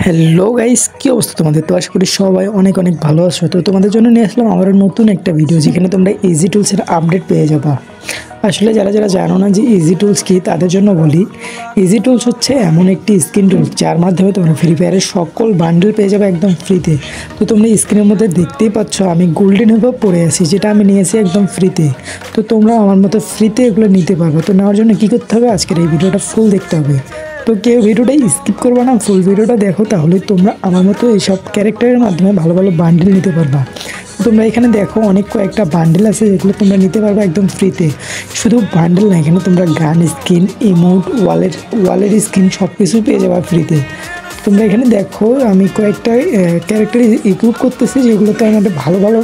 Hello guys, কি অবস্থা তোমাদের? তো আশা করি সবাই অনেক অনেক ভালো আছো। তো তোমাদের জন্য নিয়ে আসলাম আবারও নতুন একটা ভিডিও, যেখানে তোমরা ইজি টুলসের আপডেট পেয়ে যাবা। আসলে যারা যারা জানো না যে ইজি টুলস কি, তাদের জন্য বলি, ইজি টুলস হচ্ছে এমন একটি স্ক্রিন টুলস যার মাধ্যমে তোমরা ফ্রি ফায়ারের সকল বান্ডেল পেয়ে যাবে একদম ফ্রিতে। তো তোমরা স্ক্রিনের মধ্যে দেখতেই পাচ্ছ আমি গোল্ডেন হিপ পরে আছি, যেটা আমি নিয়েছি একদম ফ্রিতে। তো তোমরা আমার মতো ফ্রিতে এগুলো নিতে পারবে। তো নেওয়ার জন্য কী করতে হবে, আজকের এই ভিডিওটা ফুল দেখতে হবে। তো কেউ ভিডিওটা স্কিপ করবে না, ফুল ভিডিওটা দেখো, তাহলে তোমরা আমার মতো এইসব ক্যারেক্টারের মাধ্যমে ভালো ভালো বান্ডেল নিতে পারবা। তোমরা এখানে দেখো অনেক কয়েকটা বান্ডেল আছে যেগুলো তোমরা নিতে পারবে একদম ফ্রিতে। শুধু বান্ডেল না, এখানে তোমরা গান স্কিন, ইমোট, ওয়ালের স্কিন সব কিছু পেয়ে যাবে ফ্রিতে। তোমরা এখানে দেখো আমি কয়েকটা ক্যারেক্টার ইকুইপ করতেছি, যেগুলোতে আমাদের ভালো ভালো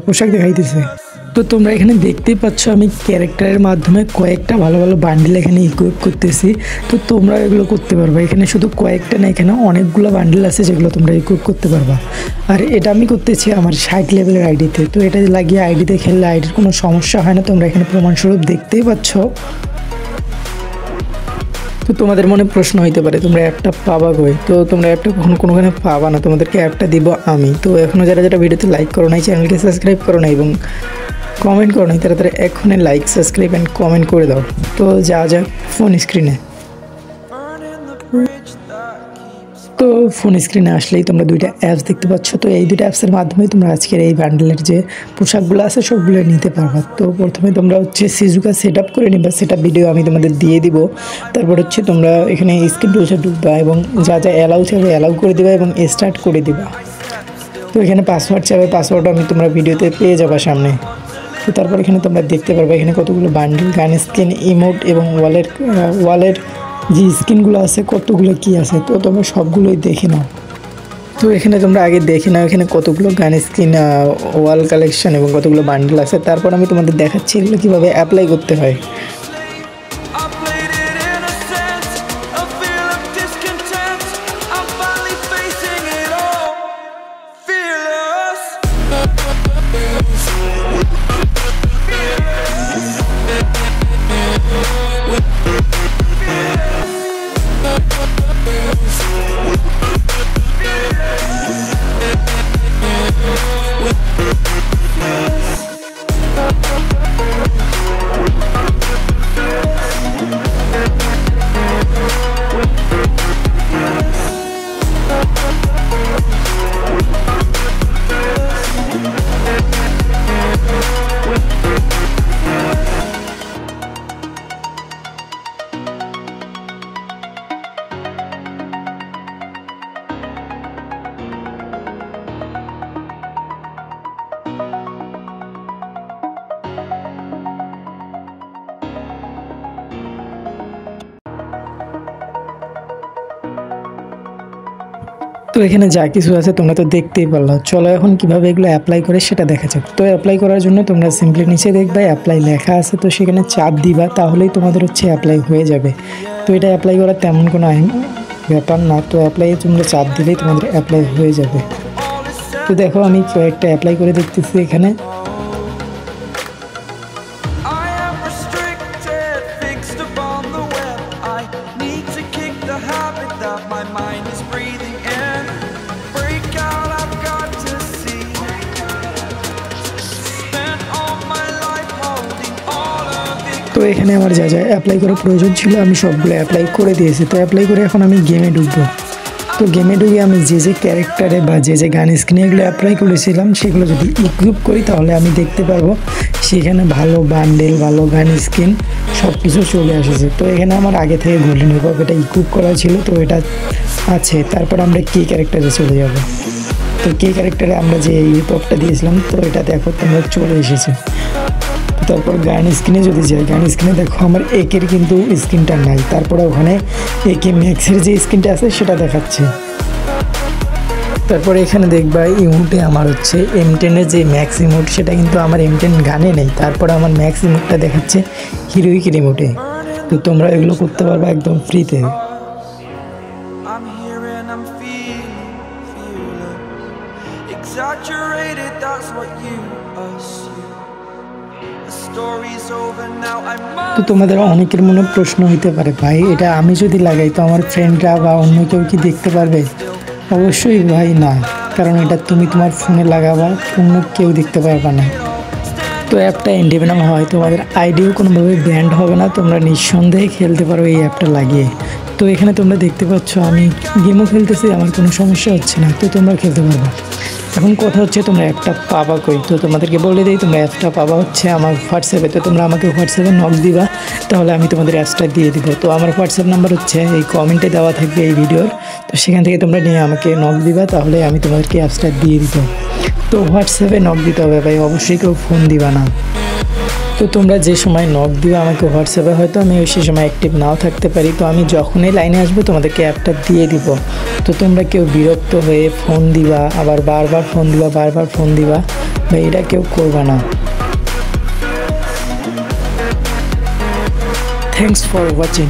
পোশাক দেখাইতেছে। তো তোমরা এখানে দেখতেই পাচ্ছ আমি ক্যারেক্টারের মাধ্যমে কয়েকটা ভালো ভালো বান্ডেল এখানে ইকুইপ করতেছি। তো তোমরা এগুলো করতে পারবা। এখানে শুধু কয়েকটা না, এখানে অনেকগুলো বান্ডেল আছে যেগুলো তোমরা ইকুইপ করতে পারবা। আর এটা আমি করতেছি আমার 60 লেভেলের আইডিতে। তো এটা লাগিয়ে আইডিতে খেললে আইডির কোনো সমস্যা হয় না, তোমরা এখানে প্রমাণস্বরূপ দেখতেই পাচ্ছ। তো তোমাদের মনে প্রশ্ন হইতে পারে তোমরা অ্যাপটা পাবা কই? তো তোমরা অ্যাপটা কখনো কোনোখানে পাবা না, তোমাদেরকে অ্যাপটা দিব আমি। তো এখনও যারা যারা ভিডিওতে লাইক করো নাই, চ্যানেলকে সাবস্ক্রাইব করো না এবং কমেন্ট করো নাই, তারা তারা এখনই লাইক, সাবস্ক্রাইব অ্যান্ড কমেন্ট করে দাও। তো যা যাক ফোন স্ক্রিনে। তো ফোন স্ক্রিনে আসলেই তোমরা দুইটা অ্যাপস দেখতে পাচ্ছ। তো এই দুইটা অ্যাপসের মাধ্যমে তোমরা আজকের এই বান্ডেলের যে পোশাকগুলো আছে সবগুলো নিতে পারবা। তো প্রথমে তোমরা হচ্ছে সিজুকা সেট আপ করে নিবা, সেটা ভিডিও আমি তোমাদের দিয়ে দিব। তারপর হচ্ছে তোমরা এখানে স্ক্রিন টুলসে ঢুকবা এবং যা যা অ্যালাউ চাইবে অ্যালাউ করে দিবা এবং স্টার্ট করে দিবা। তো এখানে পাসওয়ার্ড চাইবে, পাসওয়ার্ড আমি তোমরা ভিডিওতে পেয়ে যাবা সামনে। তো তারপর এখানে তোমরা দেখতে পারবে এখানে কতগুলো বান্ডেল, গান স্কিন, ইমোট এবং ওয়ালের যে স্কিনগুলো আছে কতগুলো কি আছে। তো তোমরা সবগুলোই দেখে নাও। তো এখানে তোমরা আগে দেখে নাও এখানে কতগুলো গান স্কিন, ওয়াল কালেকশন এবং কতগুলো বান্ডেল আছে। তারপর আমি তোমাদের দেখাচ্ছি এগুলো কীভাবে অ্যাপ্লাই করতে হয়। তো এখানে যা কিছু আছে তোমরা তো দেখতেই পারলো। চলো এখন কিভাবে এগুলো অ্যাপ্লাই করে সেটা দেখা যাক। তো অ্যাপ্লাই করার জন্য তোমরা সিম্পলি নিচে দেখবা অ্যাপ্লাই লেখা আছে, তো সেখানে চাপ দিবা, তাহলেই তোমাদের হচ্ছে অ্যাপ্লাই হয়ে যাবে। তো এটা অ্যাপ্লাই করার তেমন কোনো ব্যাপার না। তো অ্যাপ্লাই তোমরা চাপ দিলেই তোমাদের অ্যাপ্লাই হয়ে যাবে। তো দেখো আমি কয়েকটা অ্যাপ্লাই করে দেখতেছি এখানে। তো এখানে আমার যা যা অ্যাপ্লাই করার প্রয়োজন ছিল আমি সবগুলো অ্যাপ্লাই করে দিয়েছি। তো অ্যাপ্লাই করে এখন আমি গেমে ঢুকবো। তো গেমে ঢুকে আমি যে যে ক্যারেক্টারে বা যে যে গান স্ক্রিনে এগুলো অ্যাপ্লাই করেছিলাম সেগুলো যদি ইকুইপ করি তাহলে আমি দেখতে পারবো সেখানে ভালো বান্ডেল, ভালো গান স্কিন সব কিছু চলে এসেছে। তো এখানে আমার আগে থেকে গোল্ডেন হিপ এটা ইকুইপ করা ছিল, তো এটা আছে। তারপর আমরা কি ক্যারেক্টারে চলে যাব। তো কি ক্যারেক্টারে আমরা যে হিপ হপটা দিয়েছিলাম, তো এটা দেখো তোমরা চলে এসেছে। তারপর গান স্ক্রিনে যদি যাই, গান স্ক্রিনে দেখো আমার একের কিন্তু স্ক্রিনটা নাই। তারপরে ওখানে একে ম্যাক্সের যে স্ক্রিনটা আছে সেটা দেখাচ্ছে। তারপরে এখানে দেখবা ইমোটে আমার হচ্ছে M10-এর যে ম্যাক্স ইমোট সেটা কিন্তু আমার M10 গানে নেই। তারপরে আমার ম্যাক্স ইমোটটা দেখাচ্ছে হিরোইকের ইমোটে। তো তোমরা এগুলো করতে পারবে একদম ফ্রিতে। Exaggerated, that's what you assume. তো তোমাদের অনেকের মনে প্রশ্ন হইতে পারে, ভাই এটা আমি যদি লাগাই তো আমার ফ্রেন্ডরা বা অন্য কেউ কি দেখতে পারবে? অবশ্যই ভাই না, কারণ এটা তুমি তোমার ফোনে লাগাবা, অন্য কেউ দেখতে পারবে না। তো অ্যাপটা ইন্ডিপেন্ডেন্ট হয়, তোমাদের আইডিও কোনোভাবে ব্যান্ড হবে না, তোমরা নিঃসন্দেহে খেলতে পারো এই অ্যাপটা লাগিয়ে। তো এখানে তোমরা দেখতে পাচ্ছ আমি গেমও খেলতেছি, আমার কোনো সমস্যা হচ্ছে না, তো তোমরা খেলতে পারবে। এখন কথা হচ্ছে তোমরা অ্যাপটা পাবা কই? তো তোমাদেরকে বলে দিই, তোমরা অ্যাপটা পাবা হচ্ছে আমার হোয়াটসঅ্যাপে। তো তোমরা আমাকে হোয়াটসঅ্যাপে নক দিবা, তাহলে আমি তোমাদের অ্যাপসটা দিয়ে দিব। তো আমার হোয়াটসঅ্যাপ নাম্বার হচ্ছে এই কমেন্টে দেওয়া থাকবে এই ভিডিওর, তো সেখান থেকে তোমরা নিয়ে আমাকে নক দিবা, তাহলে আমি তোমাদেরকে অ্যাপসটা দিয়ে দিব। তো হোয়াটসঅ্যাপে নক দিতে হবে ভাই, অবশ্যই কেউ ফোন দিবা না। তো তোমরা যে সময় নক দিও আমাকে হোয়াটসঅ্যাপে, হয়তো আমি সেই সময় অ্যাক্টিভ নাও থাকতে পারি, তো আমি যখনই লাইনে আসবো তোমাদেরকে অ্যাপটা দিয়ে দিব। তো তোমরা কেউ বিরক্ত হয়ে ফোন দিবা, আবার বারবার ফোন দিবা, বারবার ফোন দিবা, বা এটা কেউ করবা না। Thanks for watching.